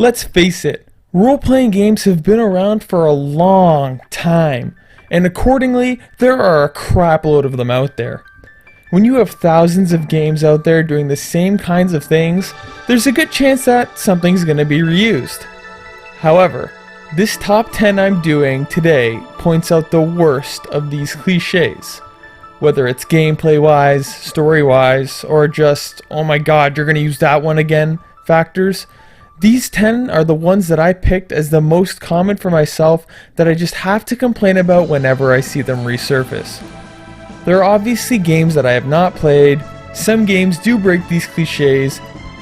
Let's face it, role-playing games have been around for a long time, and accordingly, there are a crapload of them out there. When you have thousands of games out there doing the same kinds of things, there's a good chance that something's going to be reused. However, this top 10 I'm doing today points out the worst of these cliches. Whether it's gameplay-wise, story-wise, or just, oh my god, you're going to use that one again factors, these 10 are the ones that I picked as the most common for myself that I just have to complain about whenever I see them resurface. There are obviously games that I have not played, some games do break these cliches,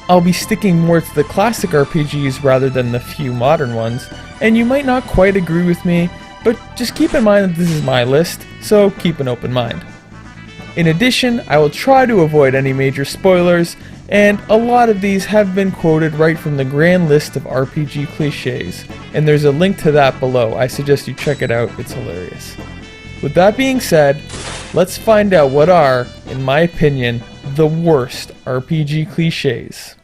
I'll be sticking more to the classic RPGs rather than the few modern ones, and you might not quite agree with me, but just keep in mind that this is my list, so keep an open mind. In addition, I will try to avoid any major spoilers, and a lot of these have been quoted right from the grand list of RPG cliches, and there's a link to that below. I suggest you check it out, it's hilarious. With that being said, let's find out what are, in my opinion, the worst RPG cliches.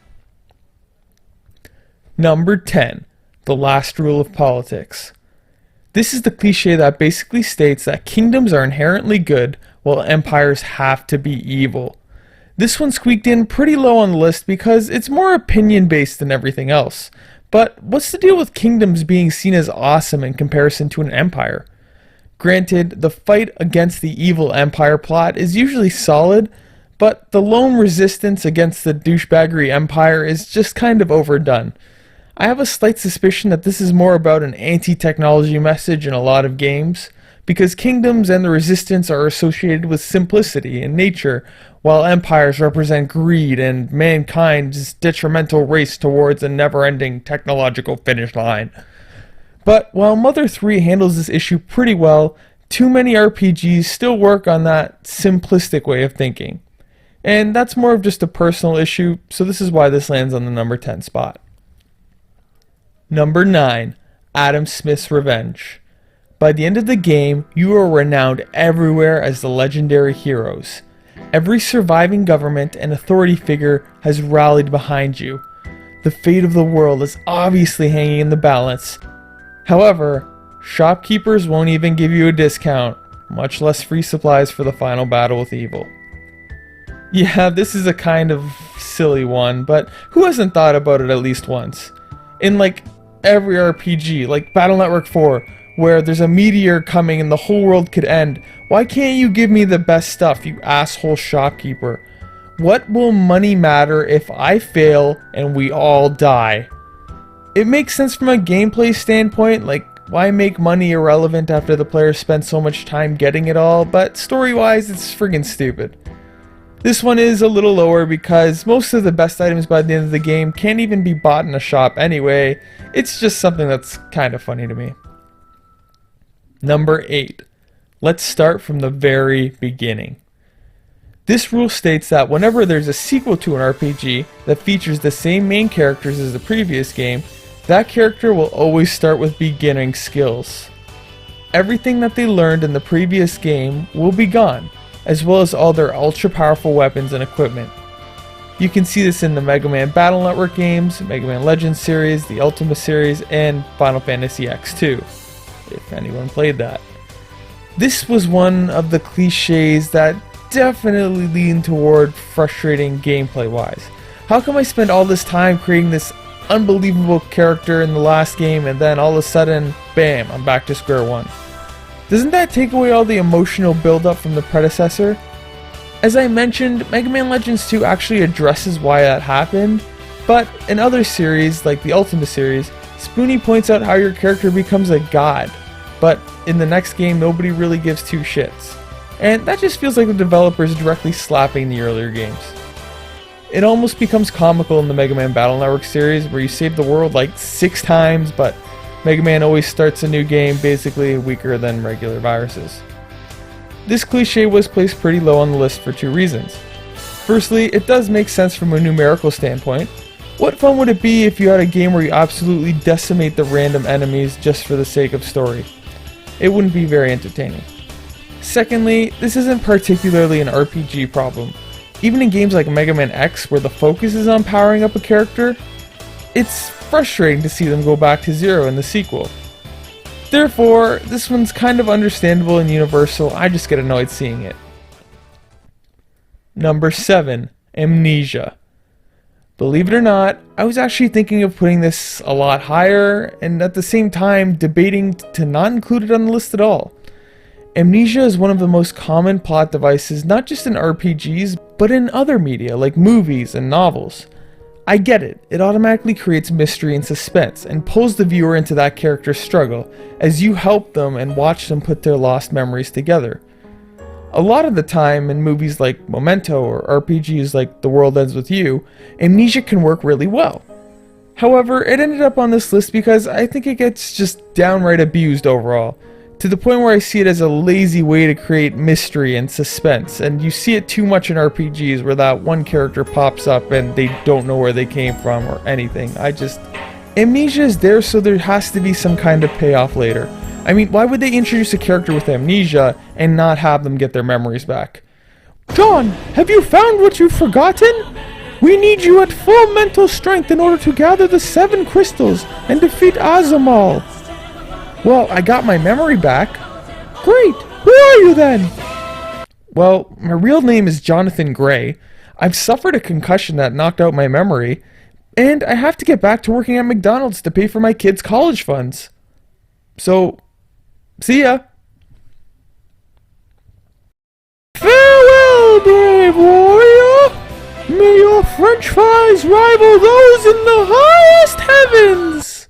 Number 10. The last rule of politics. This is the cliche that basically states that kingdoms are inherently good, while empires have to be evil. This one squeaked in pretty low on the list because it's more opinion based than everything else. But what's the deal with kingdoms being seen as awesome in comparison to an empire? Granted, the fight against the evil empire plot is usually solid, but the lone resistance against the douchebaggery empire is just kind of overdone. I have a slight suspicion that this is more about an anti-technology message in a lot of games, because kingdoms and the resistance are associated with simplicity and nature, while empires represent greed and mankind's detrimental race towards a never-ending technological finish line. But while Mother 3 handles this issue pretty well, too many RPGs still work on that simplistic way of thinking. And that's more of just a personal issue, so this is why this lands on the number 10 spot. Number 9. Adam Smith's Revenge. By the end of the game, you are renowned everywhere as the legendary heroes. Every surviving government and authority figure has rallied behind you. The fate of the world is obviously hanging in the balance. However, shopkeepers won't even give you a discount, much less free supplies for the final battle with evil. Yeah, this is a kind of silly one, but who hasn't thought about it at least once? In like every RPG, like Battle Network 4, where there's a meteor coming and the whole world could end, why can't you give me the best stuff, you asshole shopkeeper? What will money matter if I fail and we all die? It makes sense from a gameplay standpoint, like why make money irrelevant after the player spent so much time getting it all, but story-wise it's friggin' stupid. This one is a little lower because most of the best items by the end of the game can't even be bought in a shop anyway. It's just something that's kind of funny to me. Number 8. Let's start from the very beginning. This rule states that whenever there's a sequel to an RPG that features the same main characters as the previous game, that character will always start with beginning skills. Everything that they learned in the previous game will be gone, as well as all their ultra powerful weapons and equipment. You can see this in the Mega Man Battle Network games, Mega Man Legends series, the Ultima series, and Final Fantasy X2, if anyone played that. This was one of the cliches that definitely leaned toward frustrating gameplay wise. How come I spend all this time creating this unbelievable character in the last game and then all of a sudden, bam, I'm back to square one? Doesn't that take away all the emotional build-up from the predecessor? As I mentioned, Mega Man Legends 2 actually addresses why that happened, but in other series, like the Ultima series, Spoonie points out how your character becomes a god, but in the next game nobody really gives two shits. And that just feels like the developers directly slapping the earlier games. It almost becomes comical in the Mega Man Battle Network series where you save the world like 6 times, but Mega Man always starts a new game basically weaker than regular viruses. This cliche was placed pretty low on the list for 2 reasons. Firstly, it does make sense from a numerical standpoint. What fun would it be if you had a game where you absolutely decimate the random enemies just for the sake of story? It wouldn't be very entertaining. Secondly, this isn't particularly an RPG problem. Even in games like Mega Man X, where the focus is on powering up a character, it's frustrating to see them go back to zero in the sequel. Therefore, this one's kind of understandable and universal, I just get annoyed seeing it. Number 7. Amnesia. Believe it or not, I was actually thinking of putting this a lot higher, and at the same time debating to not include it on the list at all. Amnesia is one of the most common plot devices not just in RPGs, but in other media like movies and novels. I get it, it automatically creates mystery and suspense, and pulls the viewer into that character's struggle, as you help them and watch them put their lost memories together. A lot of the time, in movies like Memento or RPGs like The World Ends With You, Amnesia can work really well. However, it ended up on this list because I think it gets just downright abused overall, to the point where I see it as a lazy way to create mystery and suspense, and you see it too much in RPGs where that one character pops up and they don't know where they came from or anything. Amnesia is there, so there has to be some kind of payoff later. I mean, why would they introduce a character with amnesia and not have them get their memories back? John, have you found what you've forgotten? We need you at full mental strength in order to gather the 7 crystals and defeat Azamal. Well, I got my memory back. Great! Who are you then? Well, my real name is Jonathan Gray. I've suffered a concussion that knocked out my memory, and I have to get back to working at McDonald's to pay for my kids' college funds. So, see ya! Farewell, brave warrior! May your french fries rival those in the highest heavens!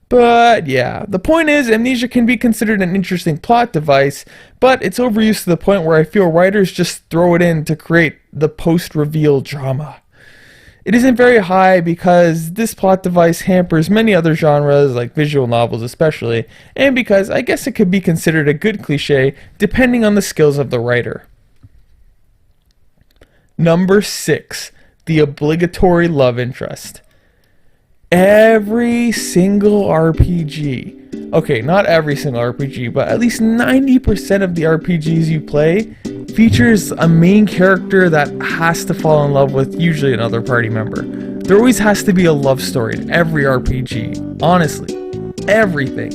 But yeah, the point is, Amnesia can be considered an interesting plot device, but it's overused to the point where I feel writers just throw it in to create the post-reveal drama. It isn't very high because this plot device hampers many other genres, like visual novels especially, and because I guess it could be considered a good cliche depending on the skills of the writer. Number 6. The obligatory love interest. Every single RPG, okay, not every single RPG, but at least 90% of the RPGs you play features a main character that has to fall in love with usually another party member. There always has to be a love story in every RPG, honestly, everything.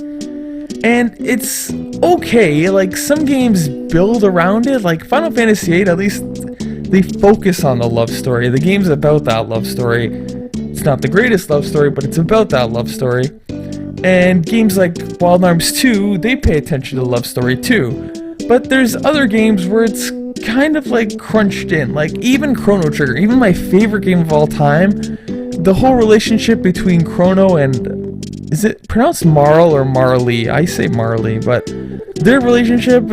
And it's okay, like some games build around it, like Final Fantasy VIII, at least they focus on the love story. The game's about that love story. It's not the greatest love story, but it's about that love story. And games like Wild Arms 2, they pay attention to the love story too. But there's other games where it's kind of like crunched in, like even Chrono Trigger, even my favorite game of all time, the whole relationship between Chrono and, is it pronounced Marl or Marley? I say Marley, but their relationship,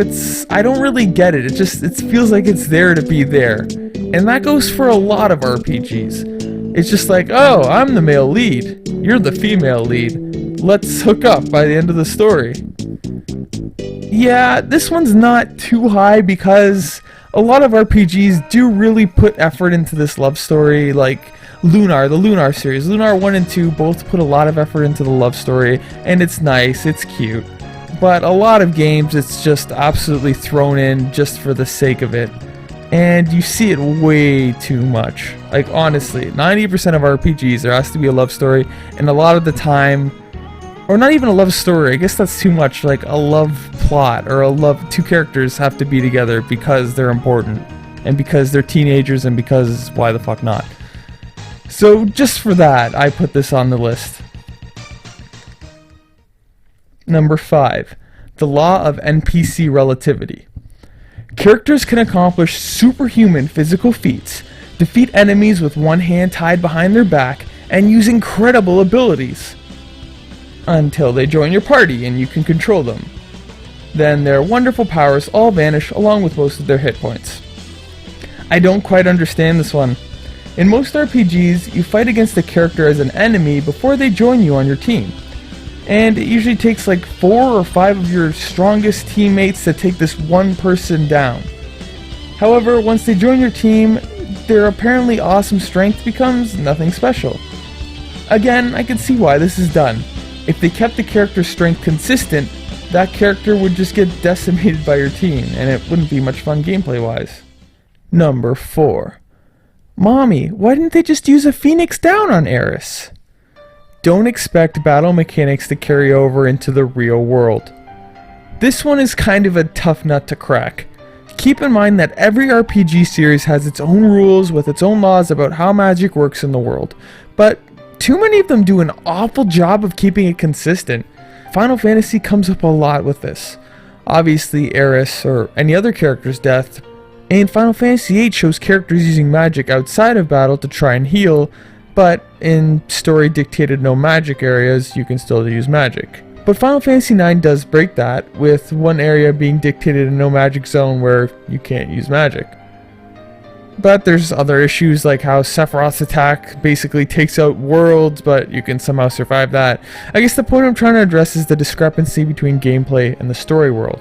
I don't really get it. It feels like it's there to be there. And that goes for a lot of RPGs. It's just like, oh, I'm the male lead, you're the female lead, let's hook up by the end of the story. Yeah, this one's not too high because a lot of RPGs do really put effort into this love story, like the Lunar series. Lunar 1 and 2 both put a lot of effort into the love story, and it's nice, it's cute. But a lot of games, it's just absolutely thrown in just for the sake of it. And you see it way too much. Like honestly, 90% of RPGs there has to be a love story, and a lot of the time, or not even a love story, I guess that's too much, like a love plot or two characters have to be together because they're important, and because they're teenagers, and because why the fuck not. So just for that, I put this on the list. Number 5. The law of NPC relativity. Characters can accomplish superhuman physical feats, defeat enemies with one hand tied behind their back, and use incredible abilities. Until they join your party and you can control them. Then their wonderful powers all vanish along with most of their hit points. I don't quite understand this one. In most RPGs, you fight against a character as an enemy before they join you on your team. And it usually takes like 4 or 5 of your strongest teammates to take this one person down. However, once they join your team, their apparently awesome strength becomes nothing special. Again, I can see why this is done. If they kept the character's strength consistent, that character would just get decimated by your team, and it wouldn't be much fun gameplay-wise. Number 4. Mommy, why didn't they just use a Phoenix down on Eris? Don't expect battle mechanics to carry over into the real world. This one is kind of a tough nut to crack. Keep in mind that every RPG series has its own rules with its own laws about how magic works in the world, but too many of them do an awful job of keeping it consistent. Final Fantasy comes up a lot with this. Obviously, Eris or any other character's death, and Final Fantasy VIII shows characters using magic outside of battle to try and heal, but in story-dictated no magic areas, you can still use magic. But Final Fantasy IX does break that, with one area being dictated a no magic zone where you can't use magic. But there's other issues like how Sephiroth's attack basically takes out worlds, but you can somehow survive that. I guess the point I'm trying to address is the discrepancy between gameplay and the story world,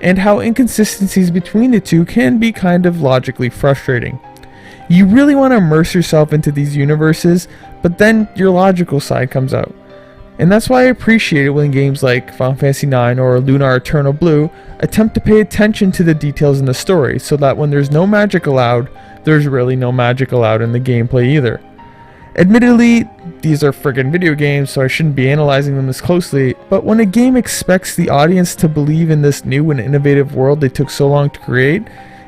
and how inconsistencies between the two can be kind of logically frustrating. You really want to immerse yourself into these universes, but then your logical side comes out. And that's why I appreciate it when games like Final Fantasy IX or Lunar Eternal Blue attempt to pay attention to the details in the story, so that when there's no magic allowed, there's really no magic allowed in the gameplay either. Admittedly, these are friggin' video games, so I shouldn't be analyzing them this closely, but when a game expects the audience to believe in this new and innovative world they took so long to create,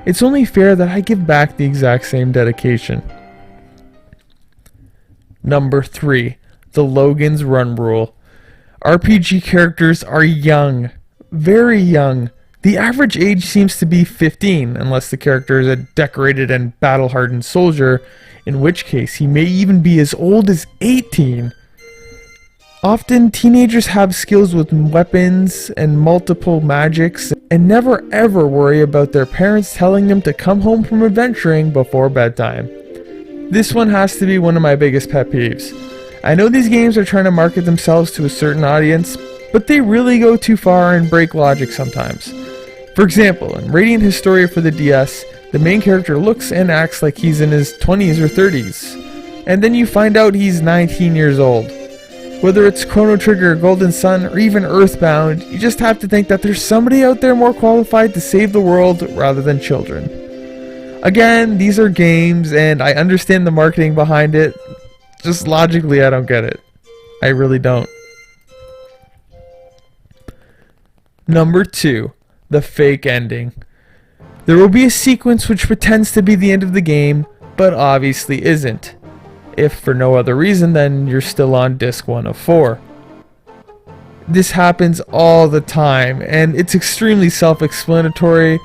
it's only fair that I give back the exact same dedication. Number 3. The Logan's Run Rule. RPG characters are young. Very young. The average age seems to be 15, unless the character is a decorated and battle-hardened soldier, in which case he may even be as old as 18. Often, teenagers have skills with weapons and multiple magics, and never ever worry about their parents telling them to come home from adventuring before bedtime. This one has to be one of my biggest pet peeves. I know these games are trying to market themselves to a certain audience, but they really go too far and break logic sometimes. For example, in Radiant Historia for the DS, the main character looks and acts like he's in his 20s or 30s, and then you find out he's 19 years old. Whether it's Chrono Trigger, Golden Sun, or even Earthbound, you just have to think that there's somebody out there more qualified to save the world rather than children. Again, these are games, and I understand the marketing behind it. Just logically, I don't get it. I really don't. Number 2. The fake ending. There will be a sequence which pretends to be the end of the game, but obviously isn't. If for no other reason, then you're still on disc 1 of 4. This happens all the time, and it's extremely self-explanatory.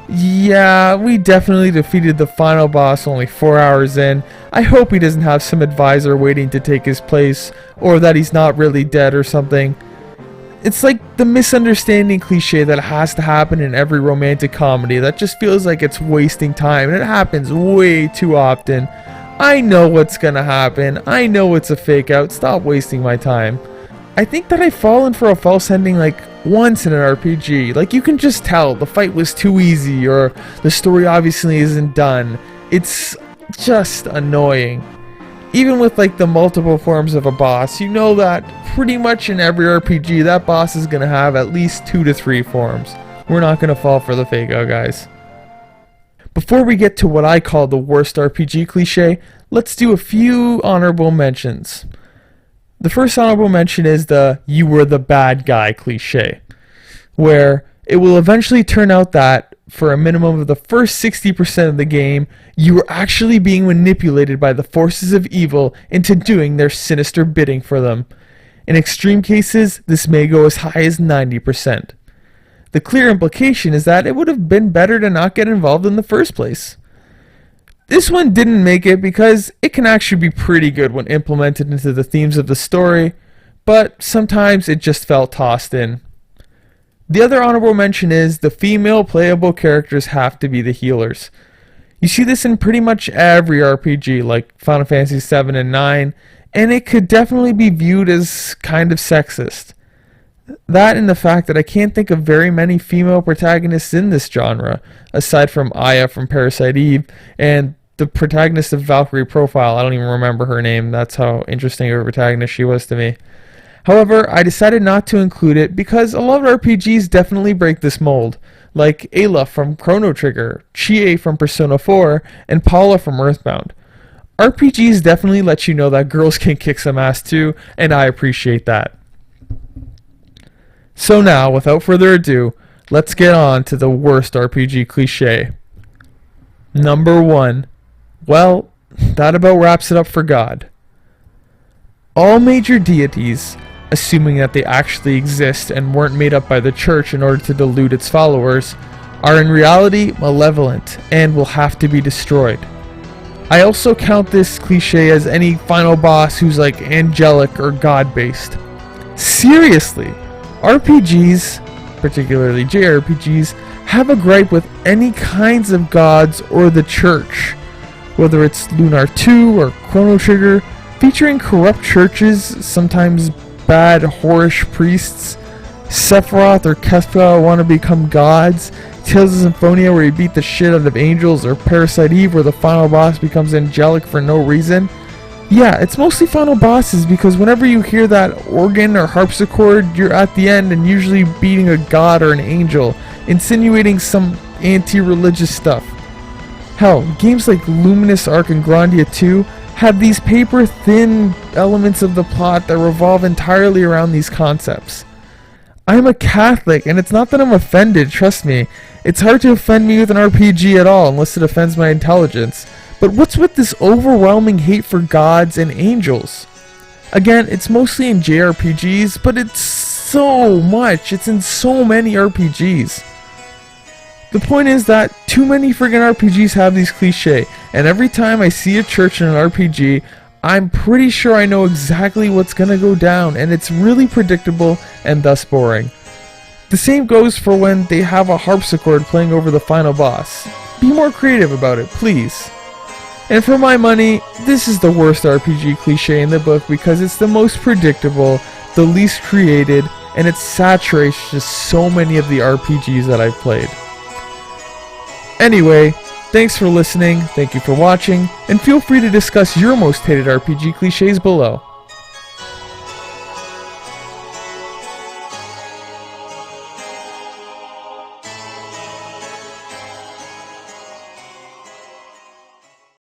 Yeah, we definitely defeated the final boss only 4 hours in. I hope he doesn't have some advisor waiting to take his place, or that he's not really dead or something. It's like the misunderstanding cliche that has to happen in every romantic comedy that just feels like it's wasting time, and it happens way too often. I know what's gonna happen. I know it's a fake out. Stop wasting my time. I think that I've fallen for a false ending like once in an RPG. Like, you can just tell the fight was too easy, or the story obviously isn't done. It's just annoying. Even with like the multiple forms of a boss, you know that pretty much in every RPG that boss is gonna have at least 2 to 3 forms. We're not gonna fall for the fake out, guys. Before we get to what I call the worst RPG cliche, let's do a few honorable mentions. The first honorable mention is the "you were the bad guy" cliche, where it will eventually turn out that, for a minimum of the first 60% of the game, you were actually being manipulated by the forces of evil into doing their sinister bidding for them. In extreme cases, this may go as high as 90%. The clear implication is that it would have been better to not get involved in the first place. This one didn't make it because it can actually be pretty good when implemented into the themes of the story, but sometimes it just felt tossed in. The other honorable mention is the female playable characters have to be the healers. You see this in pretty much every RPG like Final Fantasy VII and IX, and it could definitely be viewed as kind of sexist. That and the fact that I can't think of very many female protagonists in this genre, aside from Aya from Parasite Eve, and the protagonist of Valkyrie Profile. I don't even remember her name. That's how interesting of a protagonist she was to me. However, I decided not to include it because a lot of RPGs definitely break this mold, like Ayla from Chrono Trigger, Chie from Persona 4, and Paula from Earthbound. RPGs definitely let you know that girls can kick some ass too, and I appreciate that. So now, without further ado, let's get on to the worst RPG cliche. Number 1. Well, that about wraps it up for God. All major deities, assuming that they actually exist and weren't made up by the church in order to delude its followers, are in reality malevolent and will have to be destroyed. I also count this cliche as any final boss who's like angelic or god-based. Seriously, RPGs, particularly JRPGs, have a gripe with any kinds of gods or the church. Whether it's Lunar 2 or Chrono Trigger, featuring corrupt churches, sometimes bad whorish priests, Sephiroth or Kefka want to become gods, Tales of Symphonia where you beat the shit out of angels, or Parasite Eve where the final boss becomes angelic for no reason. Yeah, it's mostly final bosses because whenever you hear that organ or harpsichord, you're at the end and usually beating a god or an angel, insinuating some anti-religious stuff. Hell, games like Luminous Arc and Grandia 2 have these paper-thin elements of the plot that revolve entirely around these concepts. I'm a Catholic, and it's not that I'm offended, trust me. It's hard to offend me with an RPG at all, unless it offends my intelligence. But what's with this overwhelming hate for gods and angels? Again, it's mostly in JRPGs, but it's so much. It's in so many RPGs. The point is that too many friggin' RPGs have these cliches, and every time I see a church in an RPG, I'm pretty sure I know exactly what's gonna go down, and it's really predictable and thus boring. The same goes for when they have a harpsichord playing over the final boss. Be more creative about it, please. And for my money, this is the worst RPG cliche in the book because it's the most predictable, the least created, and it saturates just so many of the RPGs that I've played. Anyway, thanks for listening, thank you for watching, and feel free to discuss your most hated RPG cliches below.